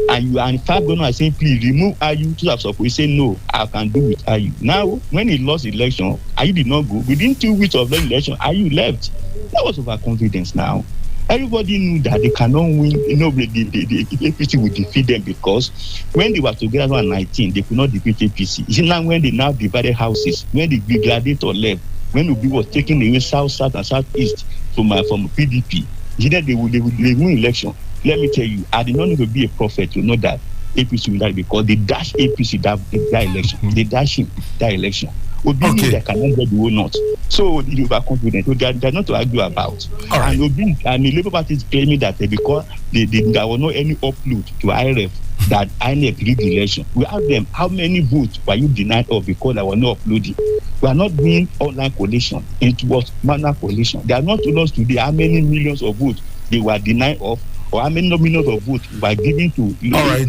And 5 governors are saying, please remove Ayu. 2 have supported. He said no, I can do with Ayu. Now, when he lost the election, Ayu did not go. Within 2 weeks of the election, Ayu left. That was overconfidence now. Everybody knew that they cannot win. The APC will defeat them because when they were together in 2019, they could not defeat APC. It's now when they now divided houses, when the gladiator left, when Obi was taking away South, and Southeast from PDP, they win election. Let me tell you, I did not need to be a prophet to know that APC will die because they dash APC that election. They dash him that election. Obi they cannot get the whole not. So they are confident. So they are not to argue about. Right. And Obi and the Labour Party is claiming that because there was not any upload to IRF that INEC rigged the election. We ask them, how many votes were you denied of because there was no uploading? We are not doing online collation. It was manual collation. They are not told us today how many millions of votes they were denied of, or how many millions of votes were given to. All right.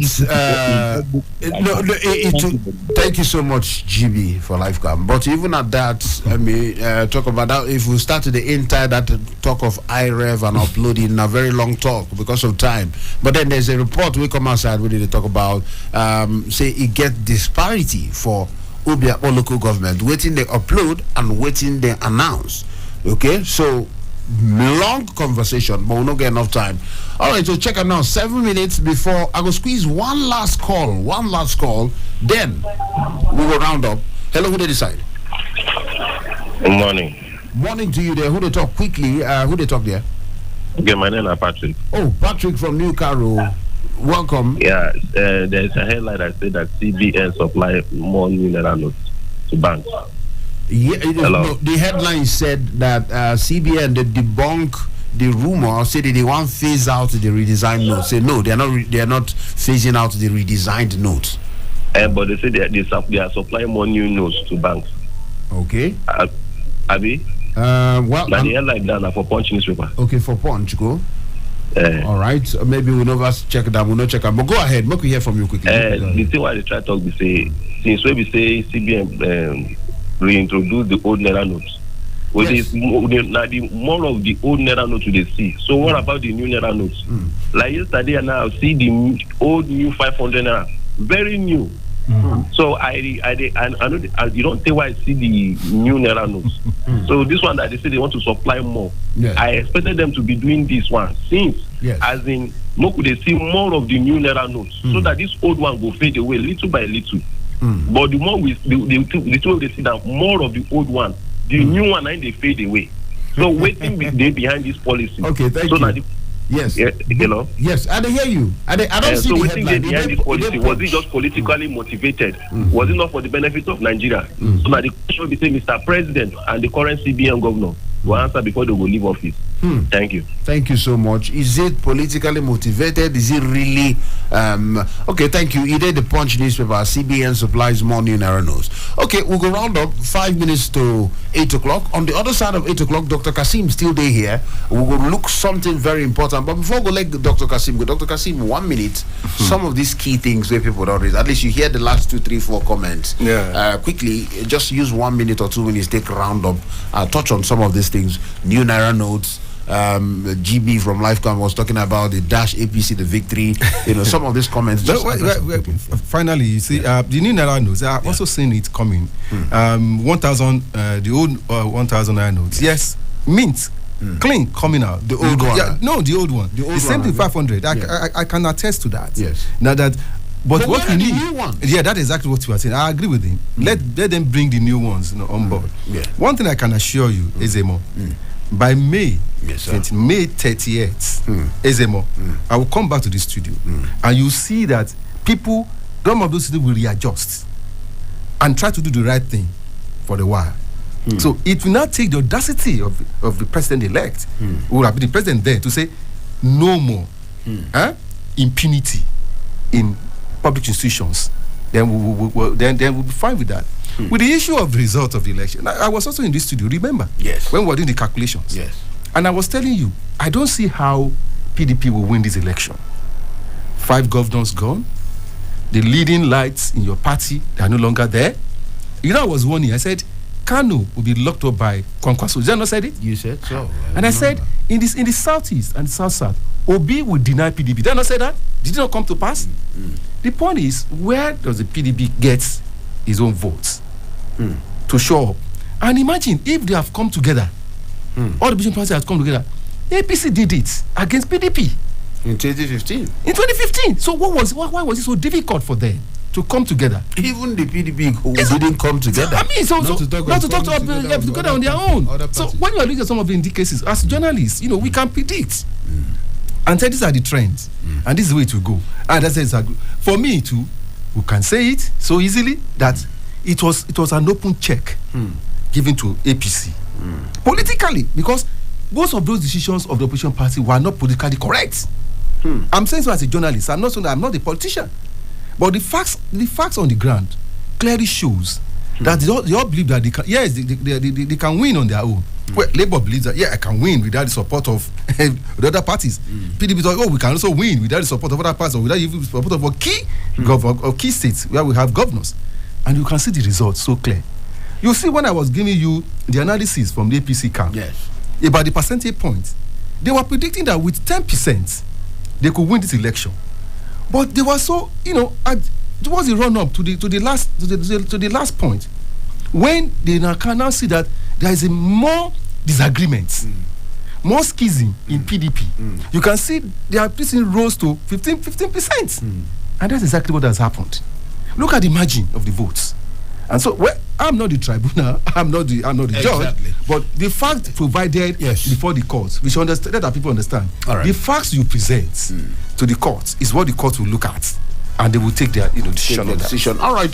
Thank you so much, GB, for Lifecam. But even at that, I mean, talk about that. If we start the entire that talk of IREV and uploading, a very long talk because of time. But then there's a report we come outside we need to talk about. Say it get disparity for Ubia or local government, waiting they upload and waiting they announce. Okay, so long conversation, but we'll not get enough time. All right, so check out now. 7 minutes before I go squeeze one last call. Then we will round up. Hello, who they decide? Good morning. Morning to you there. Who they talk quickly? Who they talk there? Okay, my name is Patrick. Oh, Patrick from New Caro. Welcome. Yeah, there's a headline that said that CBN supply more new naira notes to banks. Yeah, the headline said that CBN they debunk the rumor, say that they want to phase out the redesigned notes. Say no, they are not phasing out the redesigned notes. But they say they are supplying more new notes to banks. Okay. Abi? Well, the headline down for Punch newspaper. Okay, for Punch, go. All right, maybe we'll never check that. We'll not check that. But go ahead, make we hear from you quickly. The thing why they try to talk, we say since we say CBN reintroduce the old naira notes. Well, yes. Now the more of the old naira notes they see. So what about the new naira notes? Like yesterday, and now I see the old new 500 naira, very new. So I know you don't think why I see the new naira notes. So this one that they say they want to supply more. Yeah. I expected them to be doing this one since, as in, could they see more of the new naira notes so that this old one will fade away little by little. But the more the two they see that more of the old one, the new one, and they fade away. So waiting behind this policy. Okay, thank you. Yes. Hello? Yes, I hear you. I don't see the headline. Behind this policy, was it just politically motivated? Was it not for the benefit of Nigeria? So now the question will be saying, Mr. President and the current CBN governor will answer before they will leave office. Thank you. Thank you so much. Is it politically motivated? Is it really okay? Thank you. You did the Punch newspaper. CBN supplies more new naira notes. Okay, we'll go round up 5 minutes to 8 o'clock. On the other side of 8 o'clock, Dr. Kasim still there here. We'll go look something very important. But before we let Dr. Kasim go, Dr. Kasim, 1 minute. Some of these key things where people don't raise. At least you hear the last 2, 3, 4 comments. Yeah. Quickly, just use 1 minute or 2 minutes. Take a round up. Touch on some of these things. New naira notes. GB from Lifecom was talking about the dash APC, the victory. Some of these comments. Finally, you see, the new naira notes. I also seen it coming. 1,000, the old 1,000 naira notes. Yes, mint. Clean coming out. The old one. Yeah, no, the old one. The same thing. 500. I can attest to that. Yes. Now that. But what we need, the new ones? Yeah, that's exactly what you are saying. I agree with him. Let them bring the new ones on board. Yeah. One thing I can assure you, Ezemmuo, by May, May 30th, Ezemmuo, I will come back to the studio and you see that people, some of those people will readjust and try to do the right thing for the while. So it will not take the audacity of the president-elect, who will have been the president there, to say no more impunity in public institutions. Then we'll be fine with that. With the issue of the result of the election, I was also in this studio, remember? Yes. When we were doing the calculations. Yes. And I was telling you, I don't see how PDP will win this election. 5 governors gone. The leading lights in your party, they are no longer there. I was warning. I said, Kano will be locked up by Kwankwaso. Did I not said it? You said so. And I said, in the southeast and south, Obi will deny PDP. Did I not say that? Did it not come to pass? The point is, where does the PDP get his own votes to show up? And imagine if they have come together, all the opposition parties have come together. APC did it against PDP in 2015. In 2015. So why was it so difficult for them to come together? Even the PDP didn't come together. I mean, not to talk together on their own. So when you are looking at some of the indications, as journalists, we can predict. And say these are the trends, and this is the way to go. And that's exactly for me too. We can say it so easily that it was an open check given to APC politically, because most of those decisions of the opposition party were not politically correct. I'm saying so as a journalist. I'm not a politician, but the facts on the ground clearly shows that they all believe that they can win on their own. Well, Labour believes that I can win without the support of the other parties. PDP thought, we can also win without the support of other parties, or without even the support of key states where we have governors. And you can see the results so clear. You see, when I was giving you the analysis from the APC camp about the percentage points, they were predicting that with 10% they could win this election. But they were so, towards the run up to the last point, when they can now see that there is a more disagreement, more schism in PDP. You can see their pricing rose to 15%. And that's exactly what has happened. Look at the margin of the votes. And so, I'm not the tribunal, I'm not the judge, but the fact provided before the court, which understand that people understand. Right. The facts you present to the court is what the court will look at, and they will take their decision. All right,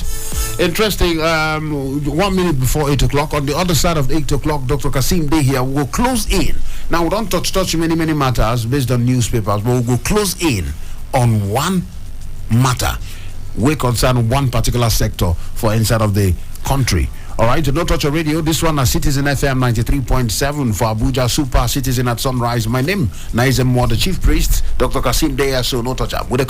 interesting. 1 minute before 8 o'clock. On the other side of 8 o'clock, Dr. Kasim Day here will close in. Now we don't touch many matters based on newspapers, but we'll go close in on one matter. We concern one particular sector for inside of the country. All right, No Touch Your Radio. This one is Citizen FM 93.7 for Abuja, Super Citizen at Sunrise. My name, Ezemmuo, the Chief Priest, Dr. Kasim Day. So No Touch Up with a